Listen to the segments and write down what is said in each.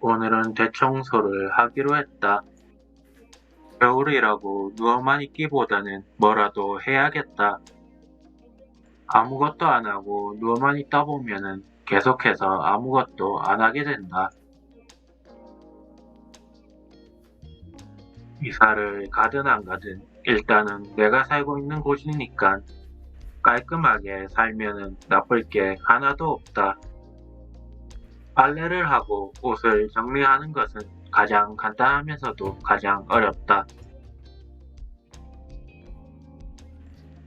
오늘은 대청소를 하기로 했다. 겨울이라고 누워만 있기보다는 뭐라도 해야겠다. 아무것도 안 하고 누워만 있다 보면은 계속해서 아무것도 안 하게 된다. 이사를 가든 안 가든 일단은 내가 살고 있는 곳이니까 깔끔하게 살면은 나쁠 게 하나도 없다. 빨래를 하고 옷을 정리하는 것은 가장 간단하면서도 가장 어렵다.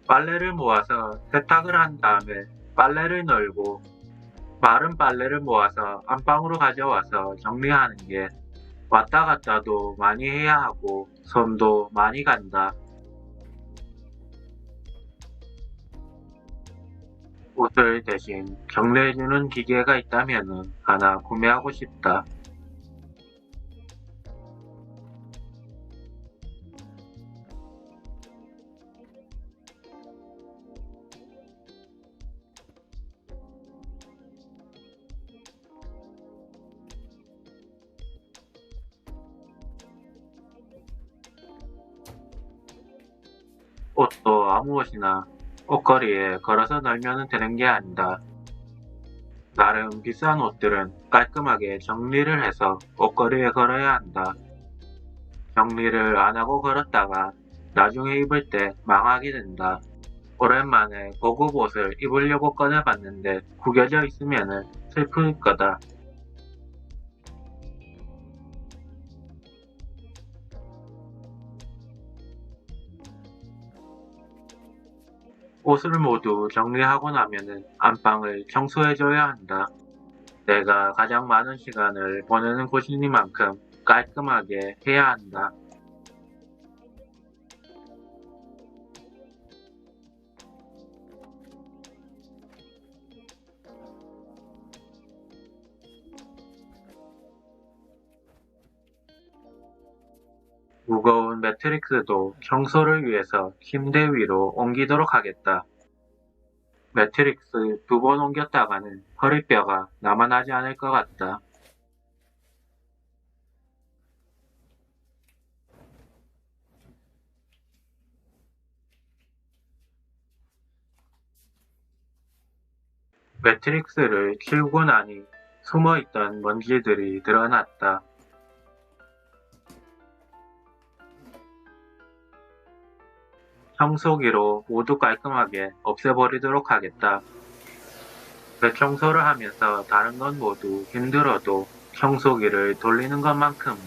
빨래를 모아서 세탁을 한 다음에 빨래를 널고 마른 빨래를 모아서 안방으로 가져와서 정리하는 게 왔다 갔다도 많이 해야 하고 손도 많이 간다. 옷을 대신 정리해주는 기계가 있다면 하나 구매하고 싶다. 옷도 아무 옷이나 옷걸이에 걸어서 널면 되는 게 아니다. 나름 비싼 옷들은 깔끔하게 정리를 해서 옷걸이에 걸어야 한다. 정리를 안 하고 걸었다가 나중에 입을 때 망하게 된다. 오랜만에 고급 옷을 입으려고 꺼내봤는데 구겨져 있으면 슬플 거다. 옷을 모두 정리하고 나면은 안방을 청소해줘야 한다. 내가 가장 많은 시간을 보내는 곳이니만큼 깔끔하게 해야 한다. 무거운 매트릭스도 청소를 위해서 침대 위로 옮기도록 하겠다. 매트릭스 2번 옮겼다가는 허리뼈가 남아나지 않을 것 같다. 매트릭스를 치우고 나니 숨어있던 먼지들이 드러났다. 청소기로 모두 깔끔하게 없애버리도록 하겠다. 대청소를 하면서 다른 건 모두 힘들어도 청소기를 돌리는 것만큼은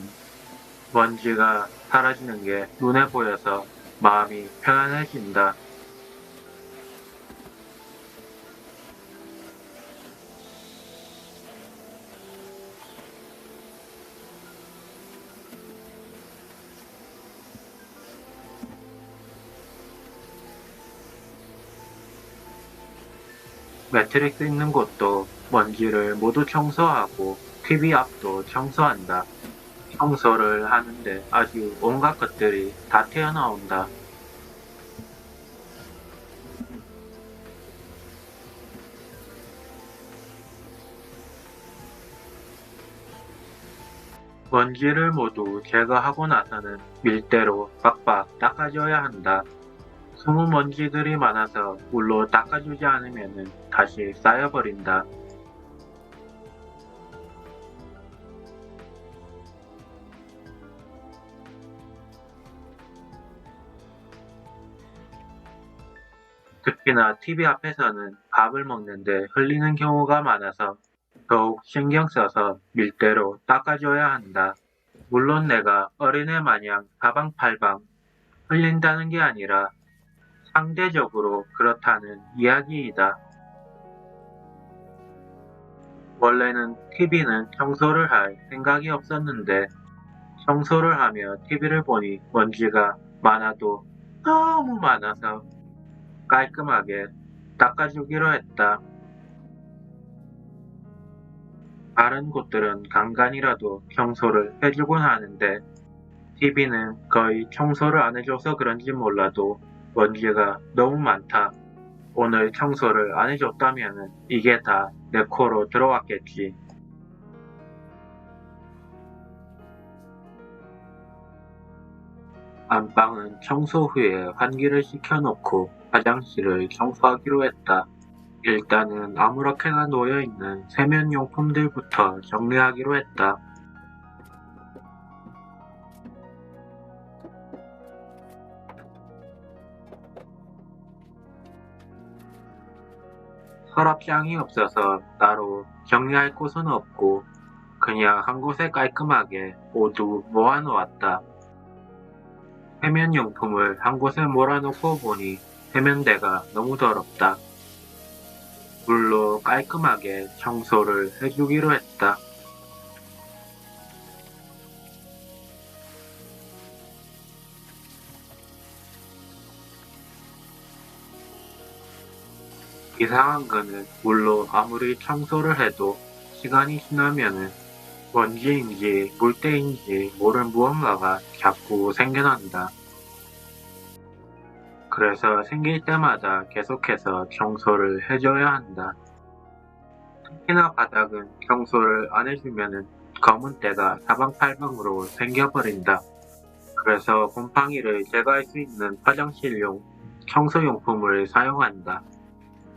먼지가 사라지는 게 눈에 보여서 마음이 편안해진다. 매트릭스 있는 곳도 먼지를 모두 청소하고 TV 앞도 청소한다. 청소를 하는데 아주 온갖 것들이 다 튀어나온다. 먼지를 모두 제거하고 나서는 밀대로 빡빡 닦아줘야 한다. 숨은 먼지들이 많아서 물로 닦아주지 않으면 다시 쌓여버린다. 특히나 TV 앞에서는 밥을 먹는데 흘리는 경우가 많아서 더욱 신경 써서 밀대로 닦아줘야 한다. 물론 내가 어린애 마냥 사방팔방 흘린다는 게 아니라 상대적으로 그렇다는 이야기이다. 원래는 TV는 청소를 할 생각이 없었는데 청소를 하며 TV를 보니 먼지가 많아도 너무 많아서 깔끔하게 닦아주기로 했다. 다른 곳들은 간간이라도 청소를 해주곤 하는데 TV는 거의 청소를 안 해줘서 그런지 몰라도 먼지가 너무 많다. 오늘 청소를 안 해줬다면 이게 다 내 코로 들어왔겠지. 안방은 청소 후에 환기를 시켜놓고 화장실을 청소하기로 했다. 일단은 아무렇게나 놓여있는 세면용품들부터 정리하기로 했다. 서랍장이 없어서 따로 정리할 곳은 없고 그냥 한 곳에 깔끔하게 모두 모아놓았다. 세면용품을 한 곳에 몰아놓고 보니 세면대가 너무 더럽다. 물로 깔끔하게 청소를 해주기로 했다. 이상한 거는 물로 아무리 청소를 해도 시간이 지나면은 먼지인지 물때인지 모를 무언가가 자꾸 생겨난다. 그래서 생길 때마다 계속해서 청소를 해줘야 한다. 특히나 바닥은 청소를 안 해주면은 검은 때가 사방팔방으로 생겨버린다. 그래서 곰팡이를 제거할 수 있는 화장실용 청소용품을 사용한다.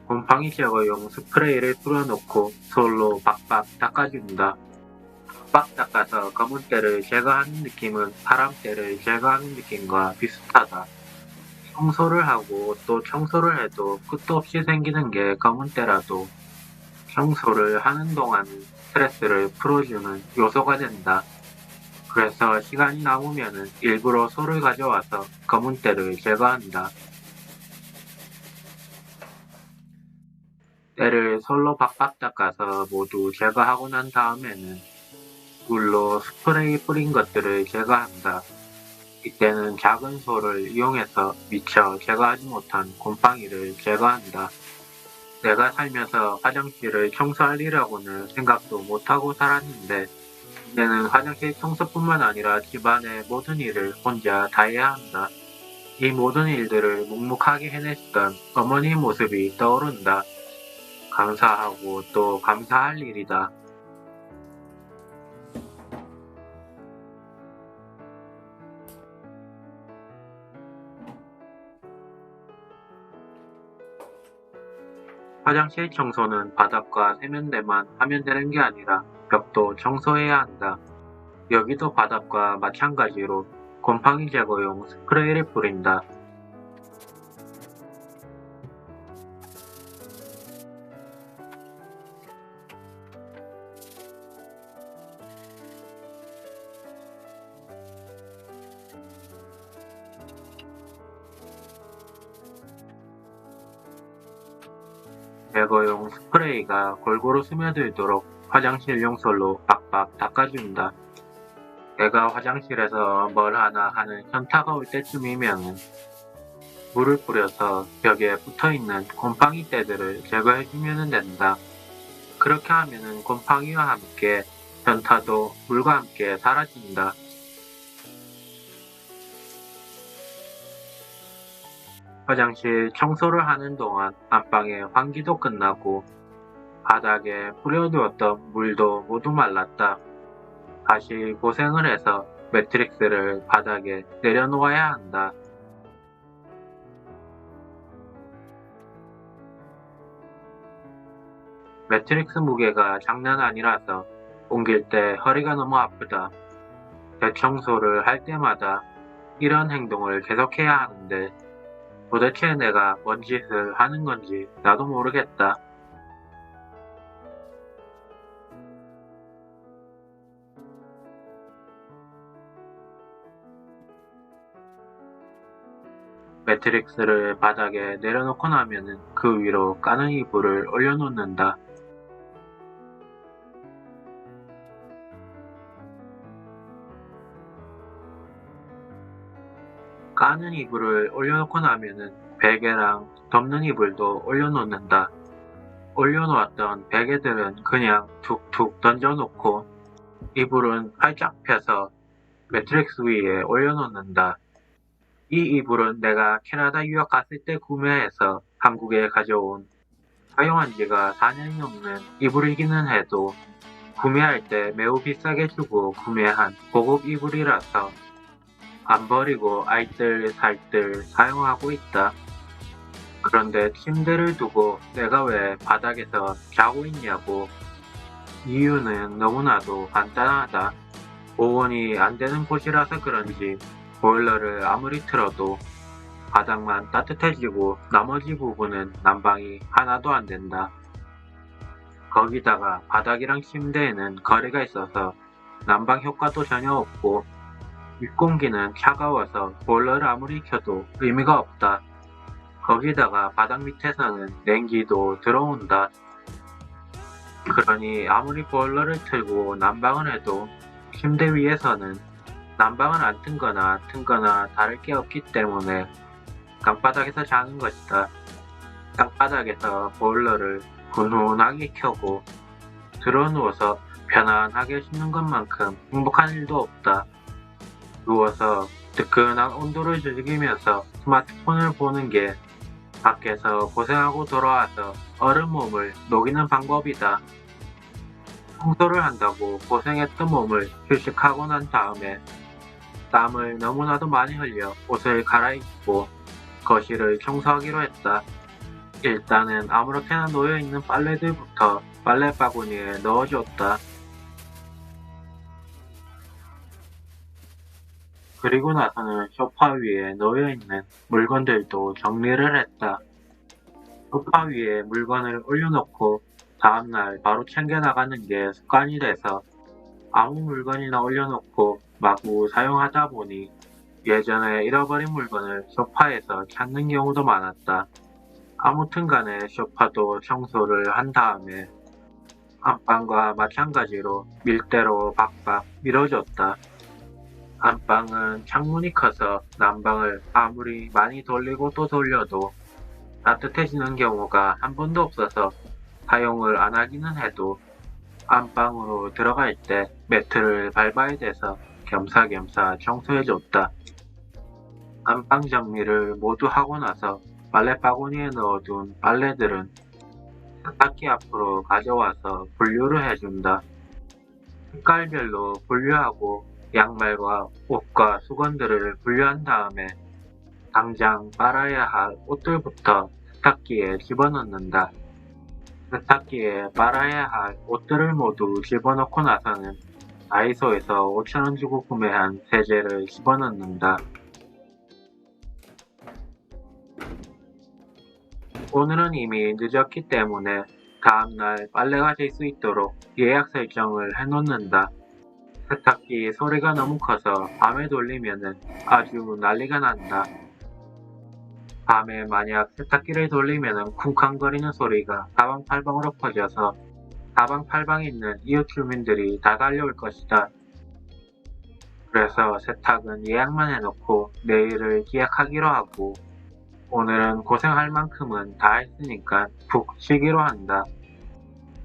곰팡이 제거용 스프레이를 뿌려놓고 솔로 박박 닦아준다. 박박 닦아서 검은 때를 제거하는 느낌은 파란 때를 제거하는 느낌과 비슷하다. 청소를 하고 또 청소를 해도 끝도 없이 생기는 게 검은 때라도 청소를 하는 동안은 스트레스를 풀어주는 요소가 된다. 그래서 시간이 남으면은 일부러 솔을 가져와서 검은 때를 제거한다. 때를 솔로 박박 닦아서 모두 제거하고 난 다음에는 물로 스프레이 뿌린 것들을 제거한다. 이때는 작은 솔을 이용해서 미처 제거하지 못한 곰팡이를 제거한다. 내가 살면서 화장실을 청소할 일이라고는 생각도 못하고 살았는데 이제는 화장실 청소뿐만 아니라 집안의 모든 일을 혼자 다 해야 한다. 이 모든 일들을 묵묵하게 해냈던 어머니의 모습이 떠오른다. 감사하고 또 감사할 일이다. 화장실 청소는 바닥과 세면대만 하면 되는 게 아니라 벽도 청소해야 한다. 여기도 바닥과 마찬가지로 곰팡이 제거용 스프레이를 뿌린다. 제거용 스프레이가 골고루 스며들도록 화장실용 솔로 박박 닦아준다. 내가 화장실에서 뭘 하나 하는 현타가 올 때쯤이면 물을 뿌려서 벽에 붙어있는 곰팡이 때들을 제거해주면 된다. 그렇게 하면 곰팡이와 함께 현타도 물과 함께 사라진다. 화장실 청소를 하는 동안 안방의 환기도 끝나고 바닥에 뿌려두었던 물도 모두 말랐다. 다시 고생을 해서 매트릭스를 바닥에 내려놓아야 한다. 매트릭스 무게가 장난 아니라서 옮길 때 허리가 너무 아프다. 대청소를 할 때마다 이런 행동을 계속해야 하는데 도대체 내가 뭔 짓을 하는 건지 나도 모르겠다. 매트릭스를 바닥에 내려놓고 나면은 그 위로 까는 이불을 올려놓는다. 까는 이불을 올려놓고 나면은 베개랑 덮는 이불도 올려놓는다. 올려놓았던 베개들은 그냥 툭툭 던져놓고 이불은 활짝 펴서 매트릭스 위에 올려놓는다. 이 이불은 내가 캐나다 유학 갔을 때 구매해서 한국에 가져온 사용한 지가 4년이 넘는 이불이기는 해도 구매할 때 매우 비싸게 주고 구매한 고급 이불이라서 안 버리고 알뜰살뜰 사용하고 있다. 그런데 침대를 두고 내가 왜 바닥에서 자고 있냐고. 이유는 너무나도 간단하다. 보온이 안 되는 곳이라서 그런지 보일러를 아무리 틀어도 바닥만 따뜻해지고 나머지 부분은 난방이 하나도 안 된다. 거기다가 바닥이랑 침대에는 거리가 있어서 난방 효과도 전혀 없고 윗공기는 차가워서 보일러를 아무리 켜도 의미가 없다. 거기다가 바닥 밑에서는 냉기도 들어온다. 그러니 아무리 보일러를 틀고 난방을 해도 침대 위에서는 난방을 안 튼거나 다를 게 없기 때문에 땅바닥에서 자는 것이다. 땅바닥에서 보일러를 훈훈하게 켜고 들어누워서 편안하게 쉬는 것만큼 행복한 일도 없다. 누워서 뜨끈한 온도를 즐기면서 스마트폰을 보는 게 밖에서 고생하고 돌아와서 얼음 몸을 녹이는 방법이다. 청소를 한다고 고생했던 몸을 휴식하고 난 다음에 땀을 너무나도 많이 흘려 옷을 갈아입고 거실을 청소하기로 했다. 일단은 아무렇게나 놓여있는 빨래들부터 빨래바구니에 넣어줬다. 그리고 나서는 소파 위에 놓여있는 물건들도 정리를 했다. 소파 위에 물건을 올려놓고 다음날 바로 챙겨 나가는 게 습관이 돼서 아무 물건이나 올려놓고 마구 사용하다 보니 예전에 잃어버린 물건을 소파에서 찾는 경우도 많았다. 아무튼 간에 소파도 청소를 한 다음에 안방과 마찬가지로 밀대로 박박 밀어줬다. 안방은 창문이 커서 난방을 아무리 많이 돌리고 또 돌려도 따뜻해지는 경우가 한 번도 없어서 사용을 안 하기는 해도 안방으로 들어갈 때 매트를 밟아야 돼서 겸사겸사 청소해줬다. 안방 정리를 모두 하고 나서 빨래바구니에 넣어둔 빨래들은 세탁기 앞으로 가져와서 분류를 해준다. 색깔별로 분류하고 양말과 옷과 수건들을 분류한 다음에 당장 빨아야 할 옷들부터 세탁기에 집어넣는다. 세탁기에 빨아야 할 옷들을 모두 집어넣고 나서는 다이소에서 5,000원 주고 구매한 세제를 집어넣는다. 오늘은 이미 늦었기 때문에 다음날 빨래가 될 수 있도록 예약 설정을 해놓는다. 세탁기 소리가 너무 커서 밤에 돌리면은 아주 난리가 난다. 밤에 만약 세탁기를 돌리면은 쿵쾅거리는 소리가 사방팔방으로 퍼져서 사방팔방에 있는 이웃 주민들이 다 달려올 것이다. 그래서 세탁은 예약만 해놓고 내일을 기약하기로 하고 오늘은 고생할 만큼은 다 했으니까 푹 쉬기로 한다.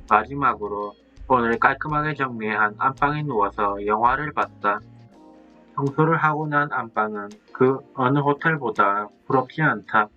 마지막으로 오늘 깔끔하게 정리한 안방에 누워서 영화를 봤다. 청소를 하고 난 안방은 그 어느 호텔보다 부럽지 않다.